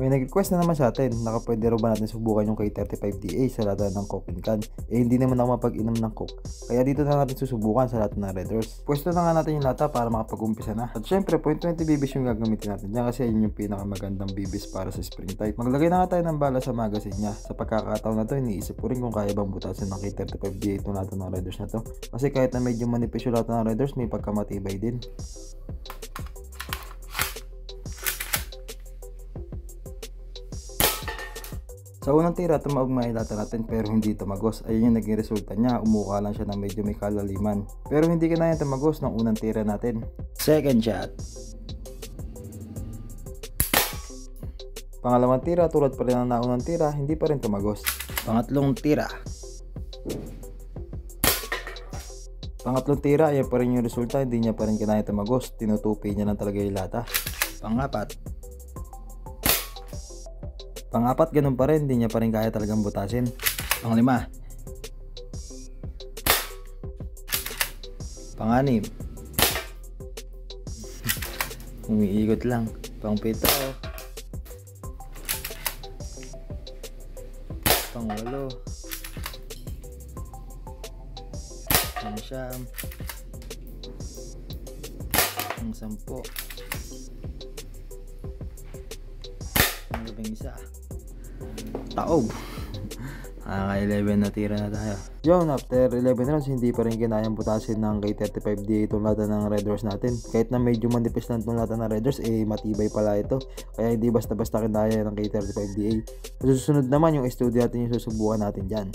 May nag-request na naman sa atin na pwede raw ba natin subukan yung K35DA sa lata ng Coke and Can. Hindi naman ako mapag-inom ng Coke. Kaya dito na natin susubukan sa lata ng Red Horse. Pwesto na nga natin yung lata para makapag-umpisa na. At syempre, 0.20 BBs yung gagamitin natin dyan kasi yun yung pinakamagandang BBs para sa spring type. Maglagay na nga tayo ng bala sa magazine niya. Sa pagkakataon na to, iniisip ko rin kung kaya bang butasin ng K35DA itong lata ng Red Horse na to. Kasi kahit na medyo manipis yung lata ng Red Horse, may pagkamatibay din. Sa unang tira, tumaugma yung lata natin pero hindi tumagos. Ayun yung naging resulta niya, umuka lang siya na medyo may kalaliman. Pero hindi kinaya tumagos ng unang tira natin. Second shot. Pangalawang tira, tulad pa rin ng naunang tira, hindi pa rin tumagos. Pangatlong tira. Pangatlong tira, ayan pa rin yung resulta, hindi niya pa rin kinaya tumagos. Tinutupi niya lang talaga yung lata. Pangapat. Pangapat, ganun pa rin, hindi niya pa rin kaya talagang butasin. Panglima. Panganim. Umiikot lang. Pangpito. Pangwalo. Pangsyam. Pangsampo. Panglabing isa. Taob. 11 na tira na tayo. Yun, after 11 rounds, hindi pa rin kinayang butasin ng K35DA itong lata ng Red Horse natin. Kahit na medyo manipis lang itong lata ng Red Horse, matibay pala ito. Kaya hindi basta-basta kinaya ng K35DA. Susunod naman yung studio natin yung susubukan natin dyan.